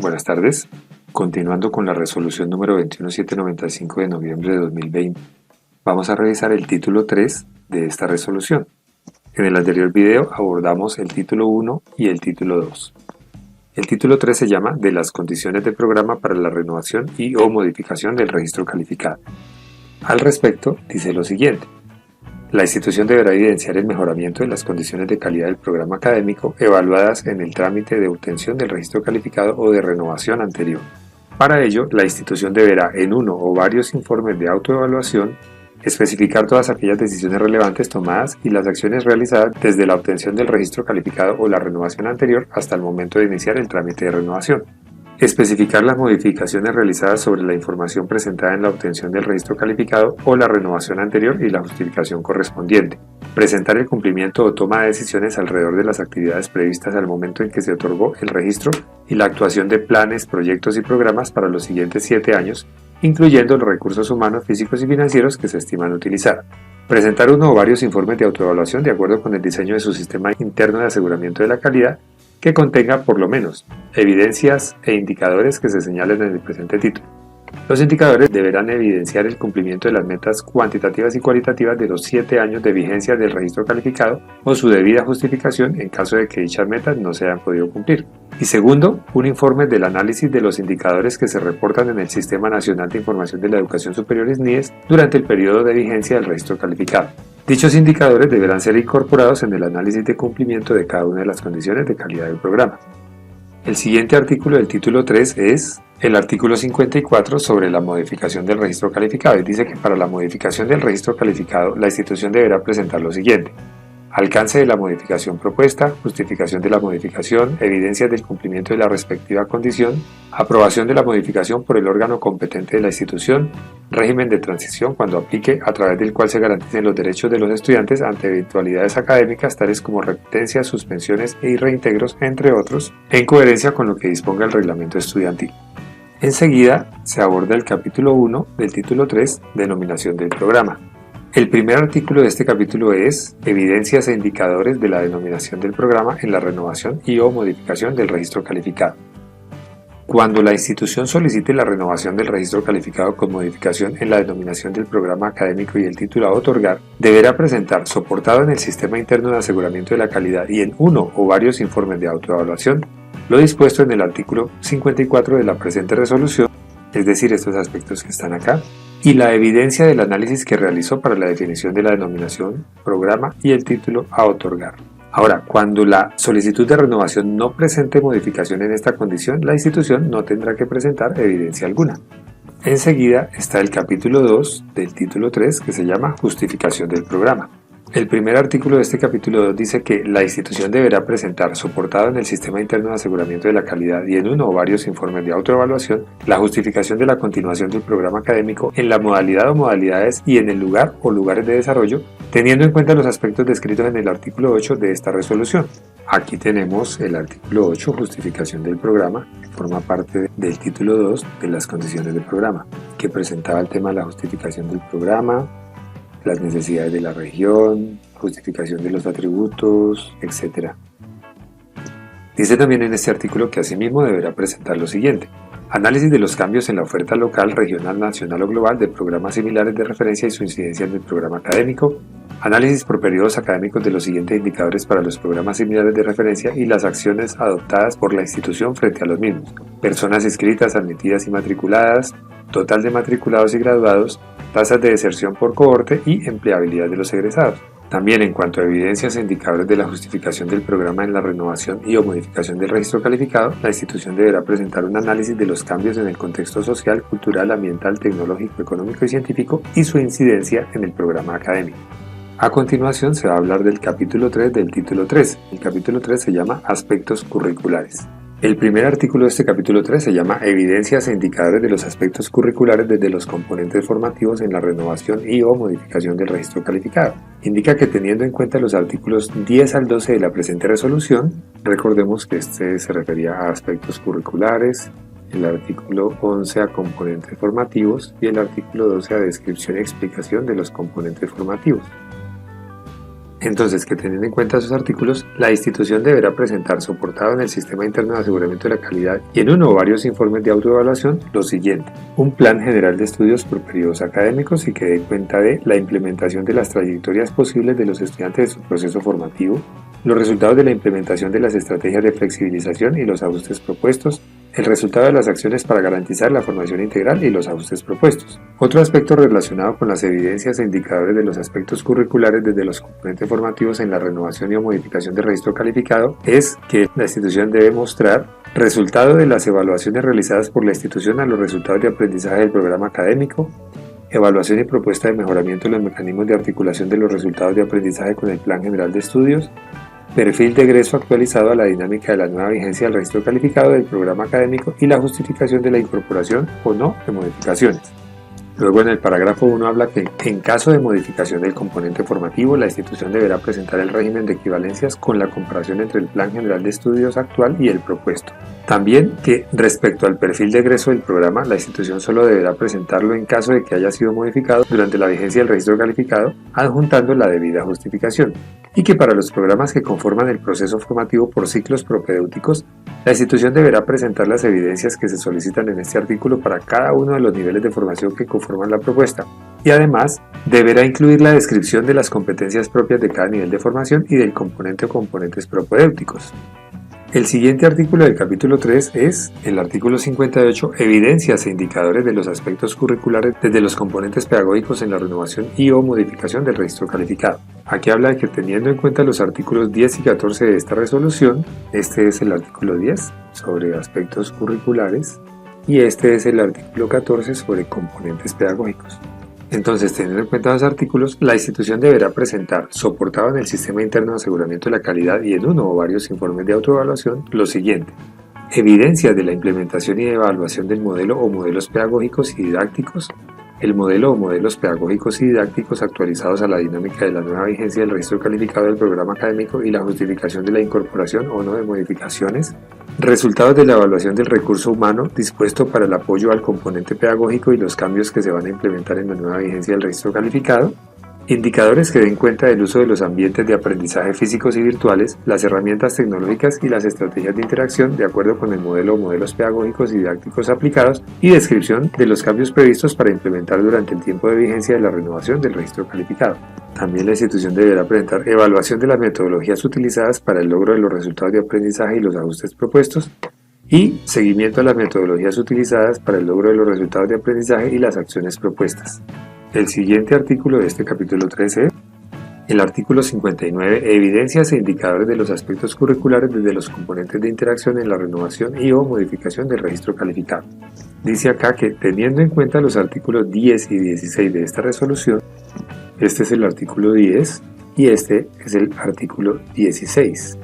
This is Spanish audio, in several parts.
Buenas tardes. Continuando con la resolución número 21795 de noviembre de 2020, vamos a revisar el título 3 de esta resolución. En el anterior video abordamos el título 1 y el título 2. El título 3 se llama de las condiciones de programa para la renovación y o modificación del registro calificado. Al respecto, dice lo siguiente. La institución deberá evidenciar el mejoramiento de las condiciones de calidad del programa académico evaluadas en el trámite de obtención del registro calificado o de renovación anterior. Para ello, la institución deberá, en uno o varios informes de autoevaluación, especificar todas aquellas decisiones relevantes tomadas y las acciones realizadas desde la obtención del registro calificado o la renovación anterior hasta el momento de iniciar el trámite de renovación. Especificar las modificaciones realizadas sobre la información presentada en la obtención del registro calificado o la renovación anterior y la justificación correspondiente. Presentar el cumplimiento o toma de decisiones alrededor de las actividades previstas al momento en que se otorgó el registro y la actuación de planes, proyectos y programas para los siguientes 7 años, incluyendo los recursos humanos, físicos y financieros que se estiman utilizar. Presentar uno o varios informes de autoevaluación de acuerdo con el diseño de su sistema interno de aseguramiento de la calidad que contenga por lo menos evidencias e indicadores que se señalen en el presente título. Los indicadores deberán evidenciar el cumplimiento de las metas cuantitativas y cualitativas de los 7 años de vigencia del registro calificado o su debida justificación en caso de que dichas metas no se hayan podido cumplir. Y segundo, un informe del análisis de los indicadores que se reportan en el Sistema Nacional de Información de la Educación Superior SNIES durante el periodo de vigencia del registro calificado. Dichos indicadores deberán ser incorporados en el análisis de cumplimiento de cada una de las condiciones de calidad del programa. El siguiente artículo del título 3 es el artículo 54 sobre la modificación del registro calificado y dice que para la modificación del registro calificado la institución deberá presentar lo siguiente: alcance de la modificación propuesta, justificación de la modificación, evidencias del cumplimiento de la respectiva condición, aprobación de la modificación por el órgano competente de la institución, régimen de transición cuando aplique, a través del cual se garanticen los derechos de los estudiantes ante eventualidades académicas tales como repetencias, suspensiones y reintegros, entre otros, en coherencia con lo que disponga el reglamento estudiantil. Enseguida se aborda el capítulo 1 del título 3, denominación del programa. El primer artículo de este capítulo es evidencias e indicadores de la denominación del programa en la renovación y o modificación del registro calificado. Cuando la institución solicite la renovación del registro calificado con modificación en la denominación del programa académico y el título a otorgar, deberá presentar, soportado en el Sistema Interno de Aseguramiento de la Calidad y en uno o varios informes de autoevaluación, lo dispuesto en el artículo 54 de la presente resolución, es decir, estos aspectos que están acá, y la evidencia del análisis que realizó para la definición de la denominación, programa y el título a otorgar. Ahora, cuando la solicitud de renovación no presente modificación en esta condición, la institución no tendrá que presentar evidencia alguna. Enseguida está el capítulo 2 del título 3 que se llama justificación del programa. El primer artículo de este capítulo 2 dice que la institución deberá presentar, soportado en el Sistema Interno de Aseguramiento de la Calidad y en uno o varios informes de autoevaluación, la justificación de la continuación del programa académico en la modalidad o modalidades y en el lugar o lugares de desarrollo, teniendo en cuenta los aspectos descritos en el artículo 8 de esta resolución. Aquí tenemos el artículo 8, justificación del programa, que forma parte del título 2 de las condiciones del programa, que presentaba el tema de la justificación del programa, las necesidades de la región, justificación de los atributos, etc. Dice también en este artículo que asimismo deberá presentar lo siguiente: análisis de los cambios en la oferta local, regional, nacional o global de programas similares de referencia y su incidencia en el programa académico, análisis por periodos académicos de los siguientes indicadores para los programas similares de referencia y las acciones adoptadas por la institución frente a los mismos, personas inscritas, admitidas y matriculadas, total de matriculados y graduados, tasas de deserción por cohorte y empleabilidad de los egresados. También en cuanto a evidencias e indicadores de la justificación del programa en la renovación y o modificación del registro calificado, la institución deberá presentar un análisis de los cambios en el contexto social, cultural, ambiental, tecnológico, económico y científico y su incidencia en el programa académico. A continuación se va a hablar del capítulo 3 del título 3. El capítulo 3 se llama Aspectos curriculares. El primer artículo de este capítulo 3 se llama Evidencias e indicadores de los aspectos curriculares desde los componentes formativos en la renovación y o modificación del registro calificado. Indica que teniendo en cuenta los artículos 10 al 12 de la presente resolución, recordemos que este se refería a aspectos curriculares, el artículo 11 a componentes formativos y el artículo 12 a descripción y explicación de los componentes formativos. Entonces, que teniendo en cuenta esos artículos, la institución deberá presentar, soportado en el Sistema Interno de Aseguramiento de la Calidad y en uno o varios informes de autoevaluación, lo siguiente: un plan general de estudios por periodos académicos y que dé cuenta de la implementación de las trayectorias posibles de los estudiantes de su proceso formativo, los resultados de la implementación de las estrategias de flexibilización y los ajustes propuestos, el resultado de las acciones para garantizar la formación integral y los ajustes propuestos. Otro aspecto relacionado con las evidencias e indicadores de los aspectos curriculares desde los componentes formativos en la renovación y o modificación del registro calificado es que la institución debe mostrar resultado de las evaluaciones realizadas por la institución a los resultados de aprendizaje del programa académico, evaluación y propuesta de mejoramiento de los mecanismos de articulación de los resultados de aprendizaje con el Plan General de Estudios, perfil de egreso actualizado a la dinámica de la nueva vigencia del registro calificado del programa académico y la justificación de la incorporación o no de modificaciones. Luego en el parágrafo 1 habla que en caso de modificación del componente formativo, la institución deberá presentar el régimen de equivalencias con la comparación entre el Plan General de Estudios actual y el propuesto. También que respecto al perfil de egreso del programa, la institución solo deberá presentarlo en caso de que haya sido modificado durante la vigencia del registro calificado, adjuntando la debida justificación. Y que para los programas que conforman el proceso formativo por ciclos propedéuticos, la institución deberá presentar las evidencias que se solicitan en este artículo para cada uno de los niveles de formación que conforman la propuesta. Y además, deberá incluir la descripción de las competencias propias de cada nivel de formación y del componente o componentes propedéuticos. El siguiente artículo del capítulo 3 es el artículo 58, evidencias e indicadores de los aspectos curriculares desde los componentes pedagógicos en la renovación y o modificación del registro calificado. Aquí habla de que teniendo en cuenta los artículos 10 y 14 de esta resolución, este es el artículo 10 sobre aspectos curriculares y este es el artículo 14 sobre componentes pedagógicos. Entonces, teniendo en cuenta los artículos, la institución deberá presentar, soportado en el Sistema Interno de Aseguramiento de la Calidad y en uno o varios informes de autoevaluación, lo siguiente: evidencias de la implementación y evaluación del modelo o modelos pedagógicos y didácticos, el modelo o modelos pedagógicos y didácticos actualizados a la dinámica de la nueva vigencia del registro calificado del programa académico y la justificación de la incorporación o no de modificaciones, resultados de la evaluación del recurso humano dispuesto para el apoyo al componente pedagógico y los cambios que se van a implementar en la nueva vigencia del registro calificado, indicadores que den cuenta del uso de los ambientes de aprendizaje físicos y virtuales, las herramientas tecnológicas y las estrategias de interacción de acuerdo con el modelo o modelos pedagógicos y didácticos aplicados y descripción de los cambios previstos para implementar durante el tiempo de vigencia de la renovación del registro calificado. También la institución deberá presentar evaluación de las metodologías utilizadas para el logro de los resultados de aprendizaje y los ajustes propuestos y seguimiento a las metodologías utilizadas para el logro de los resultados de aprendizaje y las acciones propuestas. El siguiente artículo de este capítulo 13 es el artículo 59, evidencias e indicadores de los aspectos curriculares desde los componentes de interacción en la renovación y o modificación del registro calificado. Dice acá que teniendo en cuenta los artículos 10 y 16 de esta resolución, este es el artículo 10 y este es el artículo 16.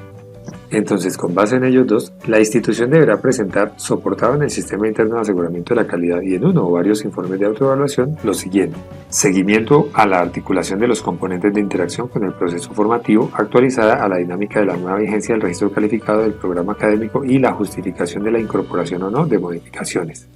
Entonces, con base en ellos dos, la institución deberá presentar, soportado en el Sistema Interno de Aseguramiento de la Calidad y en uno o varios informes de autoevaluación, lo siguiente: seguimiento a la articulación de los componentes de interacción con el proceso formativo, actualizada a la dinámica de la nueva vigencia del registro calificado del programa académico y la justificación de la incorporación o no de modificaciones.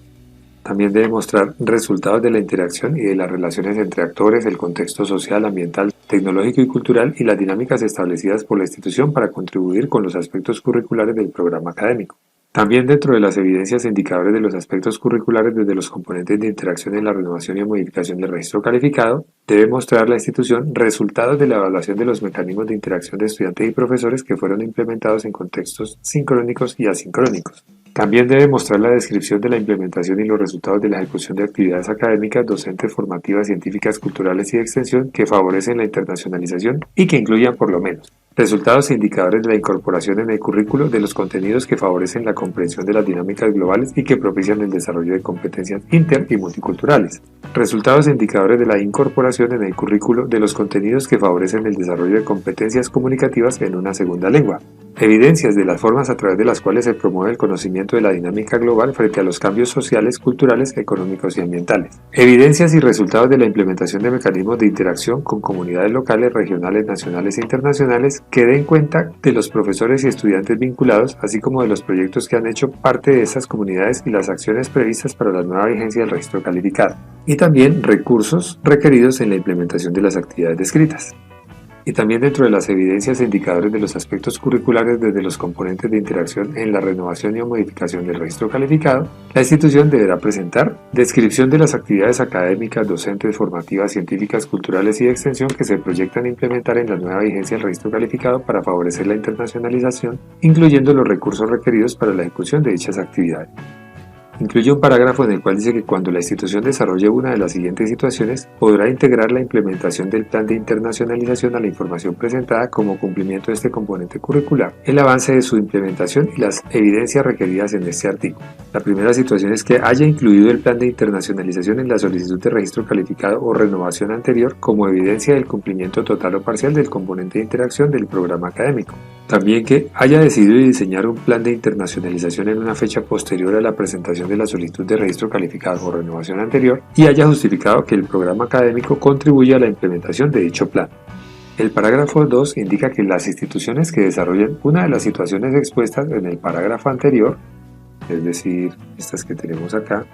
También debe mostrar resultados de la interacción y de las relaciones entre actores, el contexto social, ambiental, tecnológico y cultural y las dinámicas establecidas por la institución para contribuir con los aspectos curriculares del programa académico. También dentro de las evidencias e indicadores de los aspectos curriculares desde los componentes de interacción en la renovación y modificación del registro calificado, debe mostrar la institución resultados de la evaluación de los mecanismos de interacción de estudiantes y profesores que fueron implementados en contextos sincrónicos y asincrónicos. También debe mostrar la descripción de la implementación y los resultados de la ejecución de actividades académicas, docentes, formativas, científicas, culturales y de extensión que favorecen la internacionalización y que incluyan por lo menos resultados e indicadores de la incorporación en el currículo de los contenidos que favorecen la comprensión de las dinámicas globales y que propician el desarrollo de competencias inter- y multiculturales. Resultados e indicadores de la incorporación en el currículo de los contenidos que favorecen el desarrollo de competencias comunicativas en una segunda lengua. Evidencias de las formas a través de las cuales se promueve el conocimiento de la dinámica global frente a los cambios sociales, culturales, económicos y ambientales. Evidencias y resultados de la implementación de mecanismos de interacción con comunidades locales, regionales, nacionales e internacionales que den cuenta de los profesores y estudiantes vinculados, así como de los proyectos que han hecho parte de esas comunidades y las acciones previstas para la nueva vigencia del registro calificado. Y también recursos requeridos en la implementación de las actividades descritas. Y también dentro de las evidencias e indicadores de los aspectos curriculares desde los componentes de interacción en la renovación y o modificación del registro calificado, la institución deberá presentar descripción de las actividades académicas, docentes, formativas, científicas, culturales y de extensión que se proyectan implementar en la nueva vigencia del registro calificado para favorecer la internacionalización, incluyendo los recursos requeridos para la ejecución de dichas actividades. Incluye un parágrafo en el cual dice que cuando la institución desarrolle una de las siguientes situaciones, podrá integrar la implementación del plan de internacionalización a la información presentada como cumplimiento de este componente curricular, el avance de su implementación y las evidencias requeridas en este artículo. La primera situación es que haya incluido el plan de internacionalización en la solicitud de registro calificado o renovación anterior como evidencia del cumplimiento total o parcial del componente de interacción del programa académico. También que haya decidido diseñar un plan de internacionalización en una fecha posterior a la presentación de la solicitud de registro calificado o renovación anterior y haya justificado que el programa académico contribuye a la implementación de dicho plan. El parágrafo 2 indica que las instituciones que desarrollen una de las situaciones expuestas en el parágrafo anterior, es decir, estas que tenemos acá,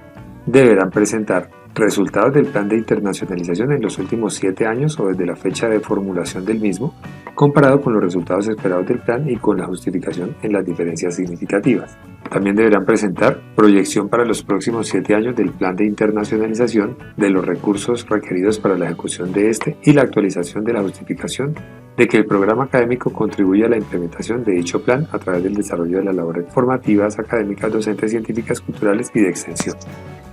deberán presentar resultados del plan de internacionalización en los últimos 7 años o desde la fecha de formulación del mismo, comparado con los resultados esperados del plan y con la justificación en las diferencias significativas. También deberán presentar proyección para los próximos 7 años del plan de internacionalización, de los recursos requeridos para la ejecución de este y la actualización de la justificación de que el programa académico contribuye a la implementación de dicho plan a través del desarrollo de las labores formativas, académicas, docentes, científicas, culturales y de extensión.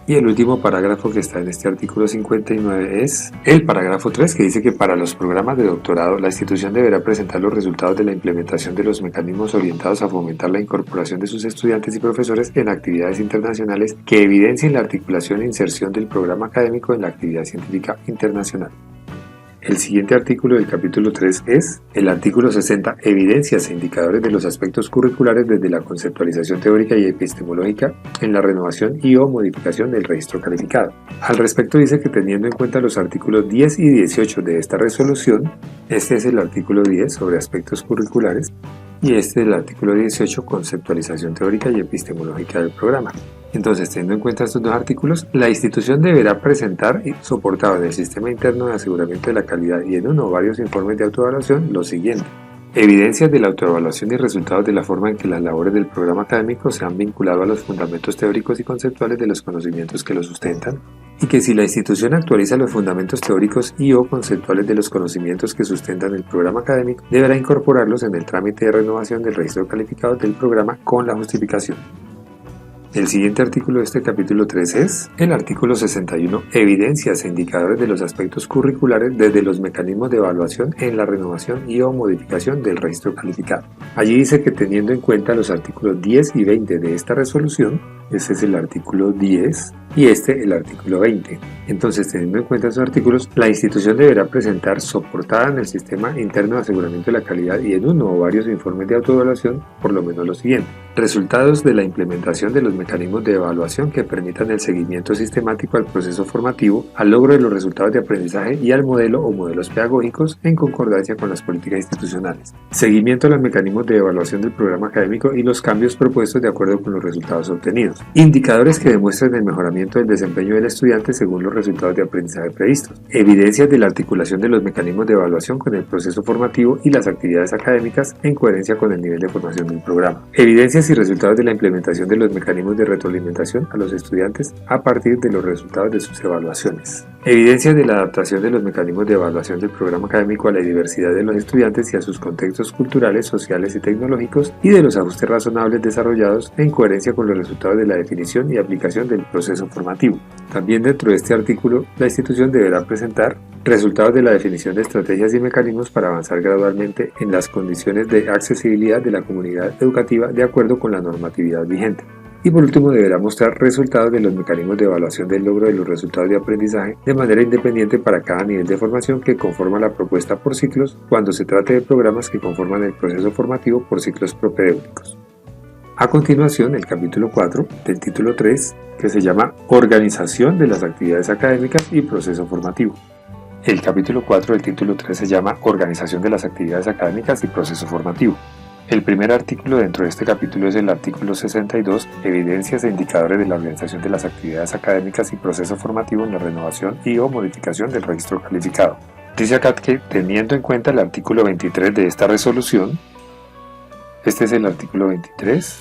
Y el último parágrafo que está en este artículo 59 es el parágrafo 3, que dice que para los programas de doctorado la institución deberá presentar los resultados de la implementación de los mecanismos orientados a fomentar la incorporación de sus estudiantes y profesores en actividades internacionales que evidencien la articulación e inserción del programa académico en la actividad científica internacional. El siguiente artículo del capítulo 3 es el artículo 60, evidencias e indicadores de los aspectos curriculares desde la conceptualización teórica y epistemológica en la renovación y o modificación del registro calificado. Al respecto dice que teniendo en cuenta los artículos 10 y 18 de esta resolución, este es el artículo 10 sobre aspectos curriculares y este es el artículo 18, conceptualización teórica y epistemológica del programa. Entonces, teniendo en cuenta estos dos artículos, la institución deberá presentar, soportado en el sistema interno de aseguramiento de la calidad y en uno o varios informes de autoevaluación, lo siguiente: evidencias de la autoevaluación y resultados de la forma en que las labores del programa académico se han vinculado a los fundamentos teóricos y conceptuales de los conocimientos que lo sustentan, y que si la institución actualiza los fundamentos teóricos y o conceptuales de los conocimientos que sustentan el programa académico, deberá incorporarlos en el trámite de renovación del registro calificado del programa con la justificación. El siguiente artículo de este capítulo 3 es el artículo 61, evidencias e indicadores de los aspectos curriculares desde los mecanismos de evaluación en la renovación y o modificación del registro calificado. Allí dice que teniendo en cuenta los artículos 10 y 20 de esta resolución, este es el artículo 10 y este el artículo 20. Entonces, teniendo en cuenta esos artículos, la institución deberá presentar, soportada en el sistema interno de aseguramiento de la calidad y en uno o varios informes de autoevaluación, por lo menos lo siguiente: resultados de la implementación de los mecanismos de evaluación que permitan el seguimiento sistemático al proceso formativo, al logro de los resultados de aprendizaje y al modelo o modelos pedagógicos en concordancia con las políticas institucionales. Seguimiento a los mecanismos de evaluación del programa académico y los cambios propuestos de acuerdo con los resultados obtenidos. Indicadores que demuestren el mejoramiento del desempeño del estudiante según los resultados de aprendizaje previstos. Evidencias de la articulación de los mecanismos de evaluación con el proceso formativo y las actividades académicas en coherencia con el nivel de formación del programa. Evidencias y resultados de la implementación de los mecanismos de retroalimentación a los estudiantes a partir de los resultados de sus evaluaciones. Evidencias de la adaptación de los mecanismos de evaluación del programa académico a la diversidad de los estudiantes y a sus contextos culturales, sociales y tecnológicos y de los ajustes razonables desarrollados en coherencia con los resultados de la definición y aplicación del proceso formativo. También dentro de este artículo, la institución deberá presentar resultados de la definición de estrategias y mecanismos para avanzar gradualmente en las condiciones de accesibilidad de la comunidad educativa de acuerdo con la normatividad vigente. Y por último, deberá mostrar resultados de los mecanismos de evaluación del logro de los resultados de aprendizaje de manera independiente para cada nivel de formación que conforma la propuesta por ciclos cuando se trate de programas que conforman el proceso formativo por ciclos propedéuticos. A continuación, el capítulo 4 del título 3, que se llama Organización de las actividades académicas y proceso formativo. El capítulo 4 del título 3 se llama Organización de las actividades académicas y proceso formativo. El primer artículo dentro de este capítulo es el artículo 62, evidencias e indicadores de la organización de las actividades académicas y proceso formativo en la renovación y o modificación del registro calificado. Dice acá que teniendo en cuenta el artículo 23 de esta resolución, este es el artículo 23,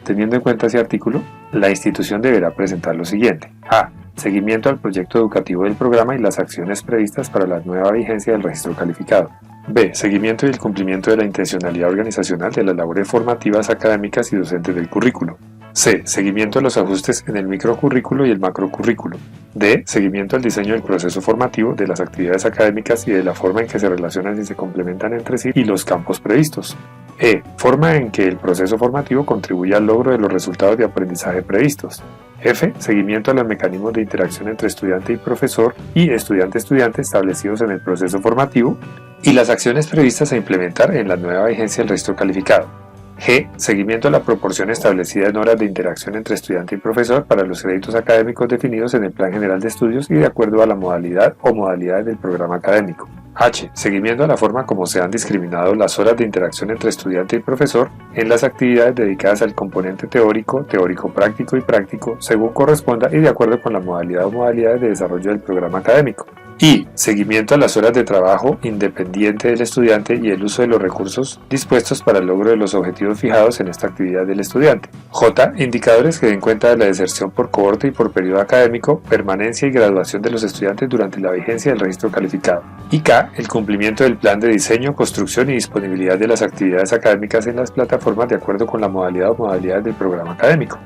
teniendo en cuenta ese artículo, la institución deberá presentar lo siguiente. A. Seguimiento al proyecto educativo del programa y las acciones previstas para la nueva vigencia del registro calificado. B. Seguimiento y el cumplimiento de la intencionalidad organizacional de las labores formativas, académicas y docentes del currículo. C. Seguimiento a los ajustes en el microcurrículo y el macrocurrículo. D. Seguimiento al diseño del proceso formativo, de las actividades académicas y de la forma en que se relacionan y se complementan entre sí y los campos previstos. E. Forma en que el proceso formativo contribuye al logro de los resultados de aprendizaje previstos. F. Seguimiento a los mecanismos de interacción entre estudiante y profesor y estudiante-estudiante establecidos en el proceso formativo y las acciones previstas a implementar en la nueva vigencia del registro calificado. G. Seguimiento a la proporción establecida en horas de interacción entre estudiante y profesor para los créditos académicos definidos en el Plan General de Estudios y de acuerdo a la modalidad o modalidades del programa académico. H. Seguimiento a la forma como se han discriminado las horas de interacción entre estudiante y profesor en las actividades dedicadas al componente teórico, teórico-práctico y práctico, según corresponda y de acuerdo con la modalidad o modalidades de desarrollo del programa académico. I. Seguimiento a las horas de trabajo independiente del estudiante y el uso de los recursos dispuestos para el logro de los objetivos fijados en esta actividad del estudiante. J. Indicadores que den cuenta de la deserción por cohorte y por periodo académico, permanencia y graduación de los estudiantes durante la vigencia del registro calificado. Y K. El cumplimiento del plan de diseño, construcción y disponibilidad de las actividades académicas en las plataformas de acuerdo con la modalidad o modalidades del programa académico.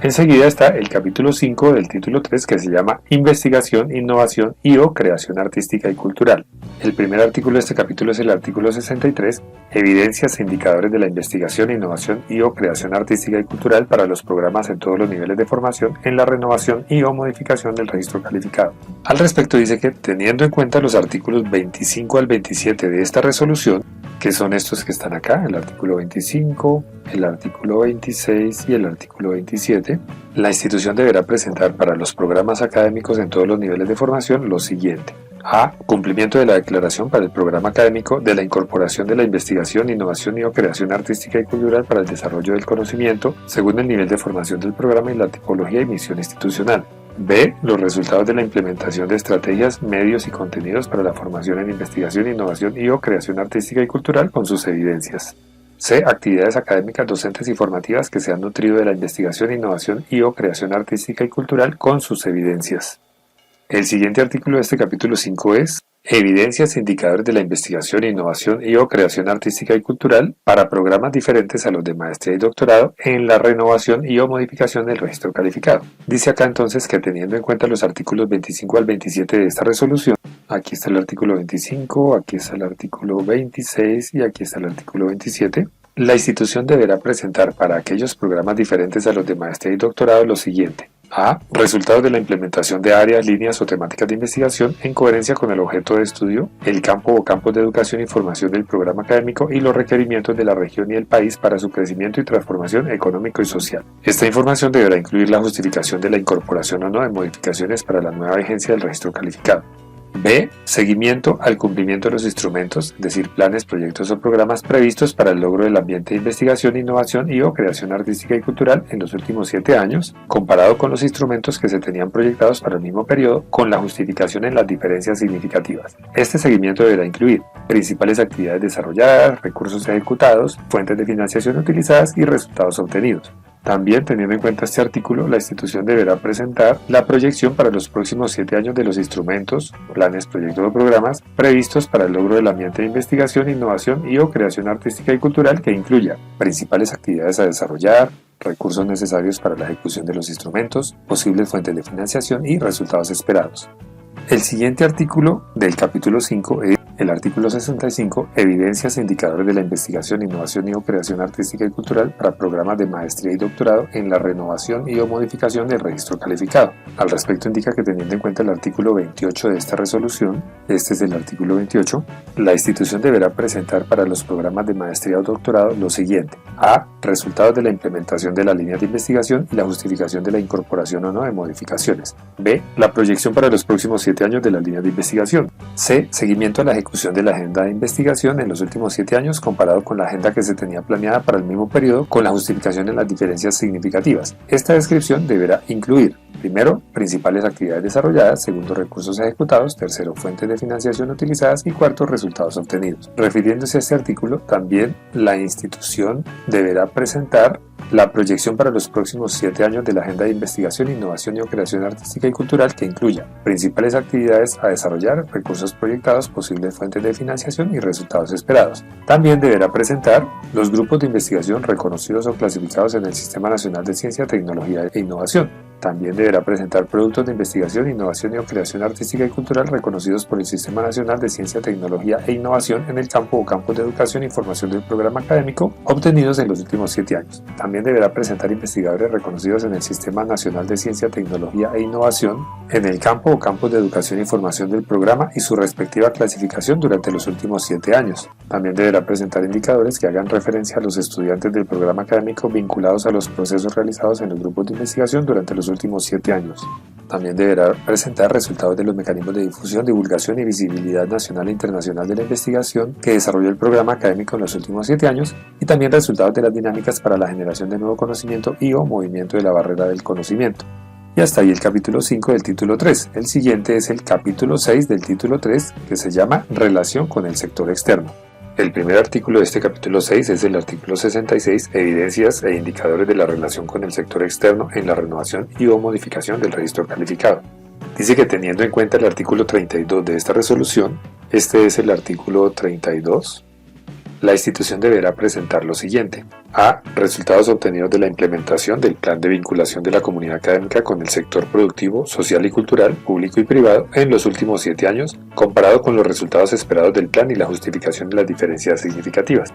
Enseguida está el capítulo 5 del título 3 que se llama Investigación, Innovación y/o Creación Artística y Cultural. El primer artículo de este capítulo es el artículo 63, Evidencias e indicadores de la investigación, innovación y/o creación artística y cultural para los programas en todos los niveles de formación en la renovación y/o modificación del registro calificado. Al respecto dice que teniendo en cuenta los artículos 25 al 27 de esta resolución, que son estos que están acá, el artículo 25, el artículo 26 y el artículo 27, la institución deberá presentar para los programas académicos en todos los niveles de formación lo siguiente. A. Cumplimiento de la declaración para el programa académico de la incorporación de la investigación, innovación y o creación artística y cultural para el desarrollo del conocimiento según el nivel de formación del programa y la tipología y misión institucional. B. Los resultados de la implementación de estrategias, medios y contenidos para la formación en investigación, innovación y o creación artística y cultural con sus evidencias. C. Actividades académicas, docentes y formativas que se han nutrido de la investigación, innovación y o creación artística y cultural con sus evidencias. El siguiente artículo de este capítulo 5 es Evidencias e indicadores de la investigación, innovación y o creación artística y cultural para programas diferentes a los de maestría y doctorado en la renovación y o modificación del registro calificado. Dice acá entonces que teniendo en cuenta los artículos 25 al 27 de esta resolución, aquí está el artículo 25, aquí está el artículo 26 y aquí está el artículo 27, la institución deberá presentar para aquellos programas diferentes a los de maestría y doctorado lo siguiente. A. Resultados de la implementación de áreas, líneas o temáticas de investigación en coherencia con el objeto de estudio, el campo o campos de educación y formación del programa académico y los requerimientos de la región y el país para su crecimiento y transformación económico y social. Esta información deberá incluir la justificación de la incorporación o no de modificaciones para la nueva vigencia del registro calificado. B. Seguimiento al cumplimiento de los instrumentos, es decir, planes, proyectos o programas previstos para el logro del ambiente de investigación, innovación y o creación artística y cultural en los últimos 7 años, comparado con los instrumentos que se tenían proyectados para el mismo periodo, con la justificación en las diferencias significativas. Este seguimiento deberá incluir principales actividades desarrolladas, recursos ejecutados, fuentes de financiación utilizadas y resultados obtenidos. También, teniendo en cuenta este artículo, la institución deberá presentar la proyección para los próximos 7 años de los instrumentos, planes, proyectos o programas previstos para el logro del ambiente de investigación, innovación y o creación artística y cultural que incluya principales actividades a desarrollar, recursos necesarios para la ejecución de los instrumentos, posibles fuentes de financiación y resultados esperados. El siguiente artículo del capítulo 5 es el artículo 65, Evidencias e indicadores de la investigación, innovación y o creación artística y cultural para programas de maestría y doctorado en la renovación y o modificación del registro calificado. Al respecto indica que teniendo en cuenta el artículo 28 de esta resolución, este es el artículo 28, la institución deberá presentar para los programas de maestría o doctorado lo siguiente. A. Resultados de la implementación de la línea de investigación y la justificación de la incorporación o no de modificaciones. B. La proyección para los próximos 7 años de la línea de investigación. C. Seguimiento a la ejecución de la agenda de investigación en los últimos 7 años comparado con la agenda que se tenía planeada para el mismo periodo con la justificación en las diferencias significativas. Esta descripción deberá incluir Primero, principales actividades desarrolladas. Segundo, recursos ejecutados. Tercero, fuentes de financiación utilizadas. Y cuarto, resultados obtenidos. Refiriéndose a este artículo, también la institución deberá presentar la proyección para los próximos 7 años de la Agenda de Investigación, Innovación y Creación Artística y Cultural, que incluya principales actividades a desarrollar, recursos proyectados, posibles fuentes de financiación y resultados esperados. También deberá presentar los grupos de investigación reconocidos o clasificados en el Sistema Nacional de Ciencia, Tecnología e Innovación. También deberá presentar productos de investigación, innovación y creación artística y cultural reconocidos por el Sistema Nacional de Ciencia, Tecnología e Innovación en el campo o campos de educación e información del programa académico obtenidos en los últimos 7 años. También deberá presentar investigadores reconocidos en el Sistema Nacional de Ciencia, Tecnología e Innovación en el campo o campos de educación e información del programa y su respectiva clasificación durante los últimos 7 años. También deberá presentar indicadores que hagan referencia a los estudiantes del programa académico vinculados a los procesos realizados en los grupos de investigación durante los últimos 7 años. También deberá presentar resultados de los mecanismos de difusión, divulgación y visibilidad nacional e internacional de la investigación que desarrolló el programa académico en los últimos 7 años y también resultados de las dinámicas para la generación de nuevo conocimiento y o movimiento de la barrera del conocimiento. Y hasta ahí el capítulo 5 del título 3. El siguiente es el capítulo 6 del título 3, que se llama Relación con el sector externo. El primer artículo de este capítulo 6 es el artículo 66, Evidencias e indicadores de la relación con el sector externo en la renovación y o modificación del registro calificado. Dice que teniendo en cuenta el artículo 32 de esta resolución, este es el artículo 32, la institución deberá presentar lo siguiente. A. Resultados obtenidos de la implementación del plan de vinculación de la comunidad académica con el sector productivo, social y cultural, público y privado en los últimos 7 años, comparado con los resultados esperados del plan y la justificación de las diferencias significativas.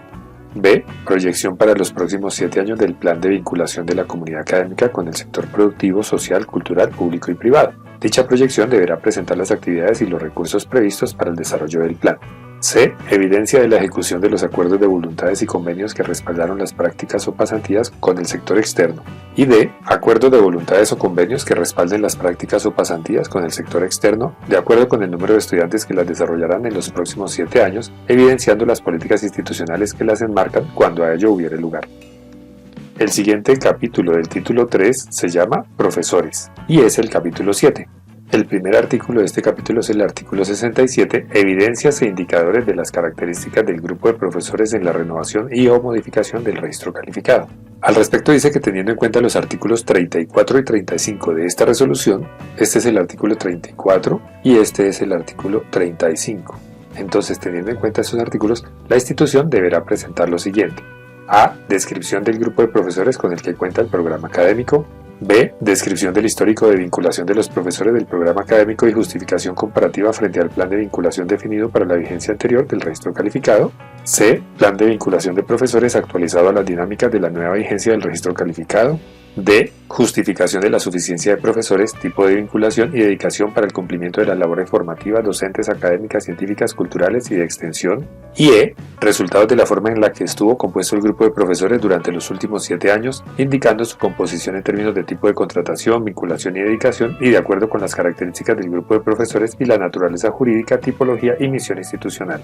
B. Proyección para los próximos 7 años del plan de vinculación de la comunidad académica con el sector productivo, social, cultural, público y privado. Dicha proyección deberá presentar las actividades y los recursos previstos para el desarrollo del plan. C. Evidencia de la ejecución de los acuerdos de voluntades y convenios que respaldaron las prácticas o pasantías con el sector externo. Y D. Acuerdos de voluntades o convenios que respalden las prácticas o pasantías con el sector externo, de acuerdo con el número de estudiantes que las desarrollarán en los próximos 7 años, evidenciando las políticas institucionales que las enmarcan cuando a ello hubiere lugar. El siguiente capítulo del título 3 se llama Profesores y es el capítulo 7. El primer artículo de este capítulo es el artículo 67, Evidencias e indicadores de las características del grupo de profesores en la renovación y o modificación del registro calificado. Al respecto dice que teniendo en cuenta los artículos 34 y 35 de esta resolución, este es el artículo 34 y este es el artículo 35. Entonces, teniendo en cuenta esos artículos, la institución deberá presentar lo siguiente. A. Descripción del grupo de profesores con el que cuenta el programa académico. B. Descripción del histórico de vinculación de los profesores del programa académico y justificación comparativa frente al plan de vinculación definido para la vigencia anterior del registro calificado. C. Plan de vinculación de profesores actualizado a las dinámicas de la nueva vigencia del registro calificado. D. Justificación de la suficiencia de profesores, tipo de vinculación y dedicación para el cumplimiento de las labores formativas, docentes, académicas, científicas, culturales y de extensión. Y E. Resultados de la forma en la que estuvo compuesto el grupo de profesores durante los últimos 7 años, indicando su composición en términos de tipo de contratación, vinculación y dedicación, y de acuerdo con las características del grupo de profesores y la naturaleza jurídica, tipología y misión institucional.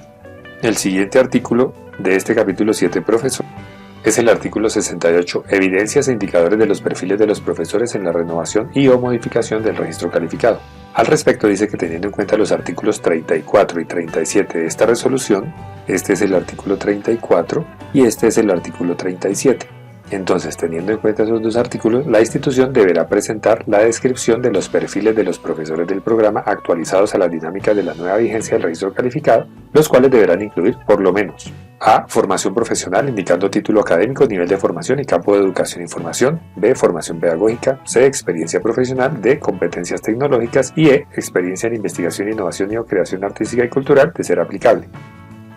El siguiente artículo de este capítulo 7, Profesor, es el artículo 68, Evidencias e indicadores de los perfiles de los profesores en la renovación y o modificación del registro calificado. Al respecto dice que teniendo en cuenta los artículos 34 y 37 de esta resolución, este es el artículo 34 y este es el artículo 37. Entonces, teniendo en cuenta esos dos artículos, la institución deberá presentar la descripción de los perfiles de los profesores del programa actualizados a las dinámicas de la nueva vigencia del registro calificado, los cuales deberán incluir, por lo menos, A. Formación profesional, indicando título académico, nivel de formación y campo de educación e información. B. Formación pedagógica. C. Experiencia profesional. D. Competencias tecnológicas. Y E. Experiencia en investigación, innovación y creación artística y cultural, de ser aplicable.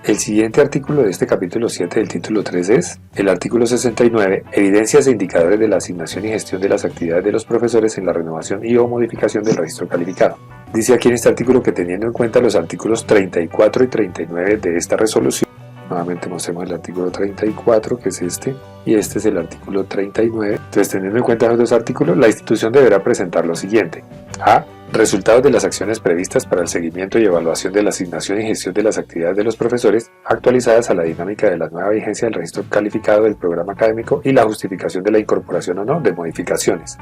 El siguiente artículo de este capítulo 7 del título 3 es el artículo 69, Evidencias e indicadores de la asignación y gestión de las actividades de los profesores en la renovación y o modificación del registro calificado. Dice aquí en este artículo que teniendo en cuenta los artículos 34 y 39 de esta resolución, nuevamente mostremos el artículo 34, que es este, y este es el artículo 39. Entonces, teniendo en cuenta los dos artículos, la institución deberá presentar lo siguiente. A. Resultados de las acciones previstas para el seguimiento y evaluación de la asignación y gestión de las actividades de los profesores, actualizadas a la dinámica de la nueva vigencia del registro calificado del programa académico y la justificación de la incorporación o no de modificaciones.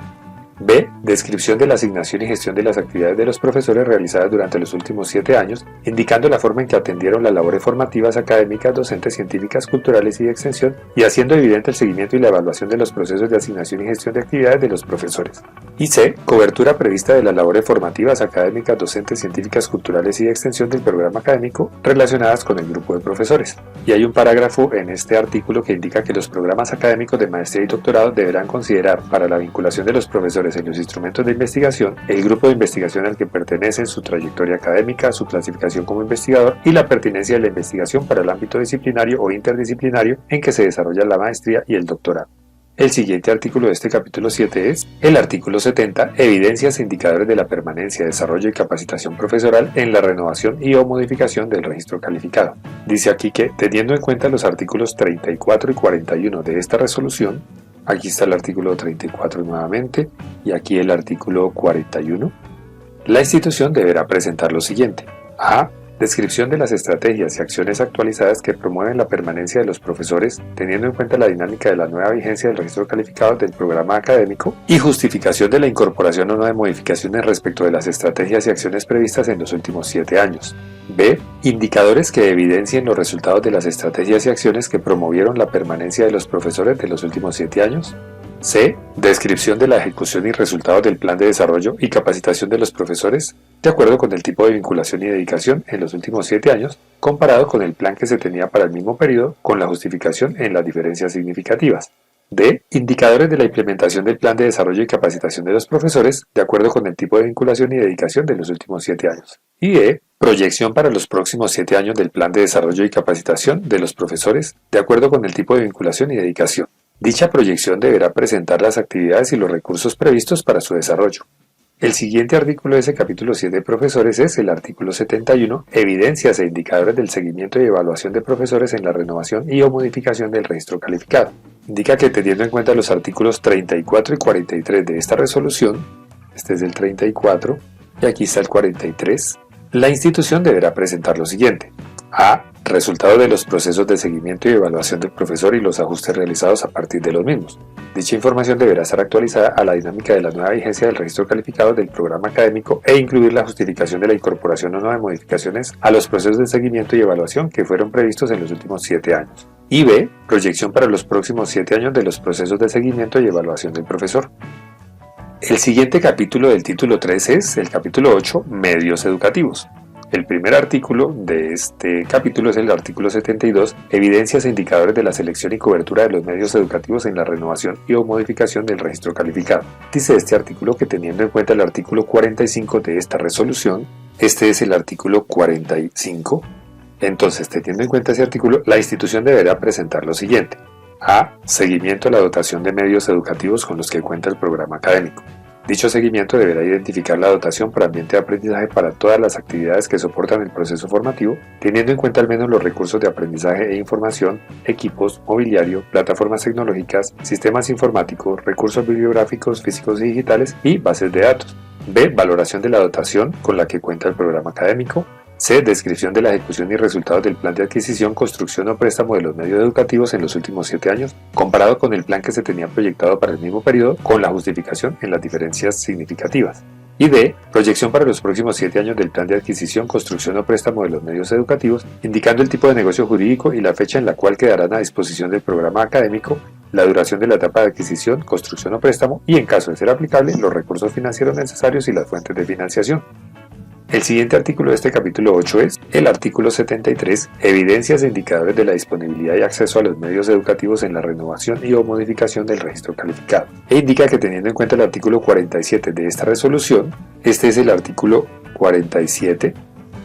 B. Descripción de la asignación y gestión de las actividades de los profesores realizadas durante los últimos 7 años, indicando la forma en que atendieron las labores formativas, académicas, docentes, científicas, culturales y de extensión, y haciendo evidente el seguimiento y la evaluación de los procesos de asignación y gestión de actividades de los profesores. Y C. Cobertura prevista de las labores formativas, académicas, docentes, científicas, culturales y de extensión del programa académico relacionadas con el grupo de profesores. Y hay un parágrafo en este artículo que indica que los programas académicos de maestría y doctorado deberán considerar para la vinculación de los profesores en los instrumentos de investigación, el grupo de investigación al que pertenecen, su trayectoria académica, su clasificación como investigador y la pertinencia de la investigación para el ámbito disciplinario o interdisciplinario en que se desarrolla la maestría y el doctorado. El siguiente artículo de este capítulo 7 es el artículo 70, evidencias e indicadores de la permanencia, desarrollo y capacitación profesoral en la renovación y o modificación del registro calificado. Dice aquí que, teniendo en cuenta los artículos 34 y 41 de esta resolución, aquí está el artículo 34 nuevamente y aquí el artículo 41. La institución deberá presentar lo siguiente. A. Descripción de las estrategias y acciones actualizadas que promueven la permanencia de los profesores, teniendo en cuenta la dinámica de la nueva vigencia del registro calificado del programa académico y justificación de la incorporación o no de modificaciones respecto de las estrategias y acciones previstas en los últimos 7 años. B. Indicadores que evidencien los resultados de las estrategias y acciones que promovieron la permanencia de los profesores de los últimos 7 años. C. Descripción de la ejecución y resultados del plan de desarrollo y capacitación de los profesores, de acuerdo con el tipo de vinculación y dedicación en los últimos 7 años, comparado con el plan que se tenía para el mismo periodo, con la justificación en las diferencias significativas. D. Indicadores de la implementación del plan de desarrollo y capacitación de los profesores, de acuerdo con el tipo de vinculación y dedicación de los últimos 7 años. Y E. Proyección para los próximos 7 años del plan de desarrollo y capacitación de los profesores, de acuerdo con el tipo de vinculación y dedicación. Dicha proyección deberá presentar las actividades y los recursos previstos para su desarrollo. El siguiente artículo de ese capítulo 7 de profesores es el artículo 71, evidencias e indicadores del seguimiento y evaluación de profesores en la renovación y o modificación del registro calificado. Indica que teniendo en cuenta los artículos 34 y 43 de esta resolución, este es el 34 y aquí está el 43, la institución deberá presentar lo siguiente. A. Resultados de los procesos de seguimiento y evaluación del profesor y los ajustes realizados a partir de los mismos. Dicha información deberá estar actualizada a la dinámica de la nueva vigencia del registro calificado del programa académico e incluir la justificación de la incorporación o no de modificaciones a los procesos de seguimiento y evaluación que fueron previstos en los últimos 7 años. Y B. Proyección para los próximos 7 años de los procesos de seguimiento y evaluación del profesor. El siguiente capítulo del título 3 es el capítulo 8, medios educativos. El primer artículo de este capítulo es el artículo 72, evidencias e indicadores de la selección y cobertura de los medios educativos en la renovación y o modificación del registro calificado. Dice este artículo que teniendo en cuenta el artículo 45 de esta resolución, este es el artículo 45, entonces teniendo en cuenta ese artículo, la institución deberá presentar lo siguiente. A. Seguimiento a la dotación de medios educativos con los que cuenta el programa académico. Dicho seguimiento deberá identificar la dotación por ambiente de aprendizaje para todas las actividades que soportan el proceso formativo, teniendo en cuenta al menos los recursos de aprendizaje e información, equipos, mobiliario, plataformas tecnológicas, sistemas informáticos, recursos bibliográficos, físicos y digitales y bases de datos. B. Valoración de la dotación con la que cuenta el programa académico. C. Descripción de la ejecución y resultados del plan de adquisición, construcción o préstamo de los medios educativos en los últimos 7 años, comparado con el plan que se tenía proyectado para el mismo periodo, con la justificación en las diferencias significativas. Y D. Proyección para los próximos 7 años del plan de adquisición, construcción o préstamo de los medios educativos, indicando el tipo de negocio jurídico y la fecha en la cual quedarán a disposición del programa académico, la duración de la etapa de adquisición, construcción o préstamo y, en caso de ser aplicable, los recursos financieros necesarios y las fuentes de financiación. El siguiente artículo de este capítulo 8 es el artículo 73, evidencias e indicadores de la disponibilidad y acceso a los medios educativos en la renovación y o modificación del registro calificado. E indica que teniendo en cuenta el artículo 47 de esta resolución, este es el artículo 47,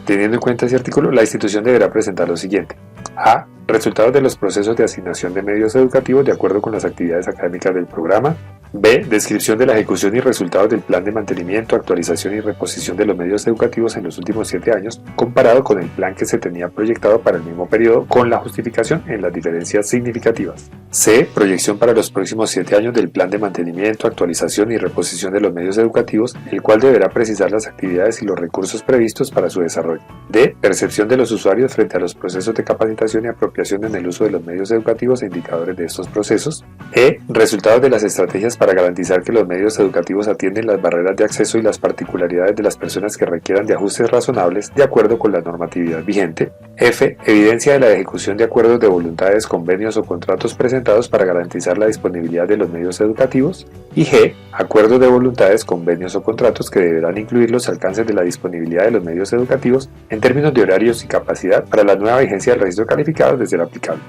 teniendo en cuenta ese artículo, la institución deberá presentar lo siguiente. A. Resultados de los procesos de asignación de medios educativos de acuerdo con las actividades académicas del programa. B. Descripción de la ejecución y resultados del plan de mantenimiento, actualización y reposición de los medios educativos en los últimos 7 años, comparado con el plan que se tenía proyectado para el mismo periodo, con la justificación en las diferencias significativas. C. Proyección para los próximos 7 años del plan de mantenimiento, actualización y reposición de los medios educativos, el cual deberá precisar las actividades y los recursos previstos para su desarrollo. D. Percepción de los usuarios frente a los procesos de capacitación y apropiación en el uso de los medios educativos e indicadores de estos procesos. E. Resultados de las estrategias para garantizar que los medios educativos atienden las barreras de acceso y las particularidades de las personas que requieran de ajustes razonables de acuerdo con la normatividad vigente. F. Evidencia de la ejecución de acuerdos de voluntades, convenios o contratos presentados para garantizar la disponibilidad de los medios educativos. Y G. Acuerdos de voluntades, convenios o contratos que deberán incluir los alcances de la disponibilidad de los medios educativos en términos de horarios y capacidad para la nueva vigencia del registro calificado de ser aplicable.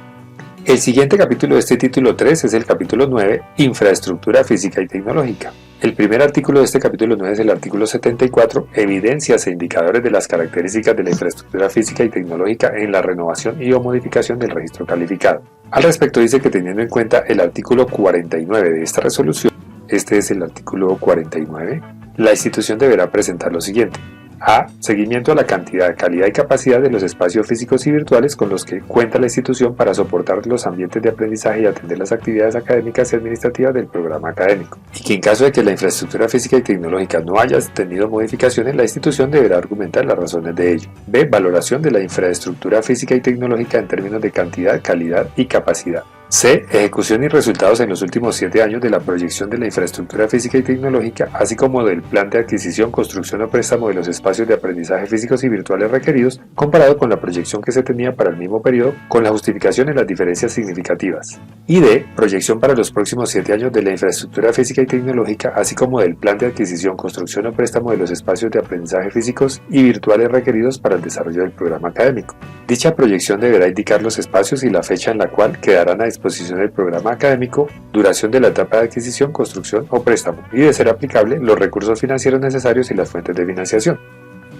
El siguiente capítulo de este título 3 es el capítulo 9, Infraestructura física y tecnológica. El primer artículo de este capítulo 9 es el artículo 74, Evidencias e indicadores de las características de la infraestructura física y tecnológica en la renovación y o modificación del registro calificado. Al respecto dice que teniendo en cuenta el artículo 49 de esta resolución, este es el artículo 49, la institución deberá presentar lo siguiente. A. Seguimiento a la cantidad, calidad y capacidad de los espacios físicos y virtuales con los que cuenta la institución para soportar los ambientes de aprendizaje y atender las actividades académicas y administrativas del programa académico. Y que en caso de que la infraestructura física y tecnológica no haya tenido modificaciones, la institución deberá argumentar las razones de ello. B. Valoración de la infraestructura física y tecnológica en términos de cantidad, calidad y capacidad. C. Ejecución y resultados en los últimos 7 años de la proyección de la infraestructura física y tecnológica, así como del plan de adquisición, construcción o préstamo de los espacios de aprendizaje físicos y virtuales requeridos, comparado con la proyección que se tenía para el mismo periodo, con la justificación en las diferencias significativas. Y D. Proyección para los próximos 7 años de la infraestructura física y tecnológica, así como del plan de adquisición, construcción o préstamo de los espacios de aprendizaje físicos y virtuales requeridos para el desarrollo del programa académico. Dicha proyección deberá indicar los espacios y la fecha en la cual quedarán a disposición del programa académico, duración de la etapa de adquisición, construcción o préstamo, y de ser aplicable, los recursos financieros necesarios y las fuentes de financiación.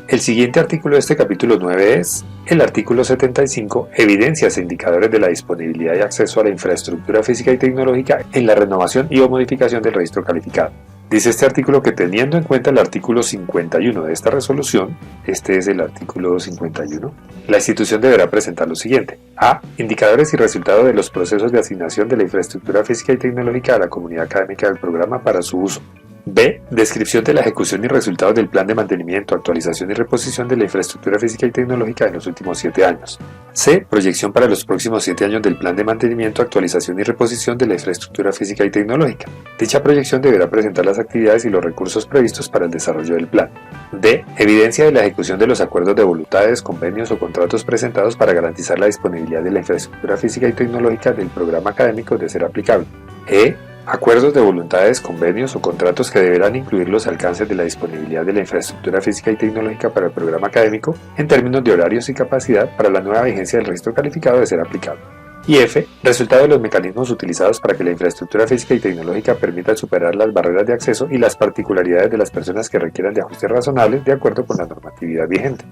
El siguiente artículo de este capítulo 9 es el artículo 75, Evidencias e indicadores de la disponibilidad y acceso a la infraestructura física y tecnológica en la renovación y o modificación del registro calificado. Dice este artículo que teniendo en cuenta el artículo 51 de esta resolución, este es el artículo 51, la institución deberá presentar lo siguiente. A. Indicadores y resultados de los procesos de asignación de la infraestructura física y tecnológica a la comunidad académica del programa para su uso. B. Descripción de la ejecución y resultados del plan de mantenimiento, actualización y reposición de la infraestructura física y tecnológica en los últimos 7 años. C. Proyección para los próximos 7 años del plan de mantenimiento, actualización y reposición de la infraestructura física y tecnológica. Dicha proyección deberá presentar las actividades y los recursos previstos para el desarrollo del plan. D. Evidencia de la ejecución de los acuerdos de voluntades, convenios o contratos presentados para garantizar la disponibilidad de la infraestructura física y tecnológica del programa académico de ser aplicable. E. Acuerdos de voluntades, convenios o contratos que deberán incluir los alcances de la disponibilidad de la infraestructura física y tecnológica para el programa académico en términos de horarios y capacidad para la nueva vigencia del registro calificado de ser aplicable. Y F. Resultado de los mecanismos utilizados para que la infraestructura física y tecnológica permita superar las barreras de acceso y las particularidades de las personas que requieran de ajustes razonables de acuerdo con la normatividad vigente.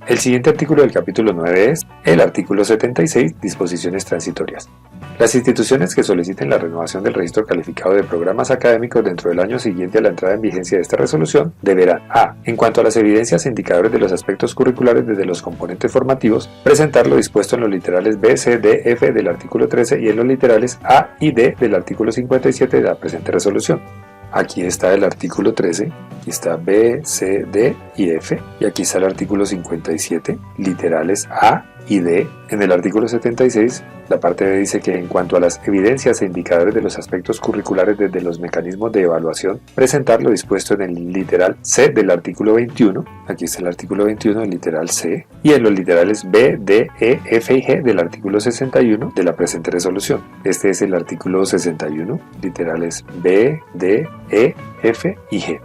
El siguiente artículo del capítulo 9 es el artículo 76, disposiciones transitorias. Las instituciones que soliciten la renovación del registro calificado de programas académicos dentro del año siguiente a la entrada en vigencia de esta resolución deberán a. En cuanto a las evidencias e indicadores de los aspectos curriculares desde los componentes formativos, presentar lo dispuesto en los literales B, C, D, F del artículo 13 y en los literales A y D del artículo 57 de la presente resolución. Aquí está el artículo 13, aquí está B, C, D y F, y aquí está el artículo 57, literales A y D. En el artículo 76, la parte B dice que en cuanto a las evidencias e indicadores de los aspectos curriculares desde los mecanismos de evaluación, presentar lo dispuesto en el literal C del artículo 21, aquí está el artículo 21, el literal C, y en los literales B, D, E, F y G del artículo 61 de la presente resolución. Este es el artículo 61, literales B, D, E, F y G.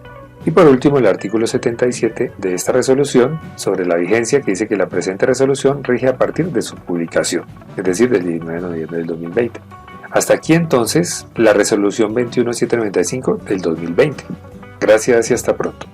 Y por último, el artículo 77 de esta resolución sobre la vigencia, que dice que la presente resolución rige a partir de su publicación, es decir, del 19 de noviembre del 2020. Hasta aquí entonces la resolución 21795 del 2020. Gracias y hasta pronto.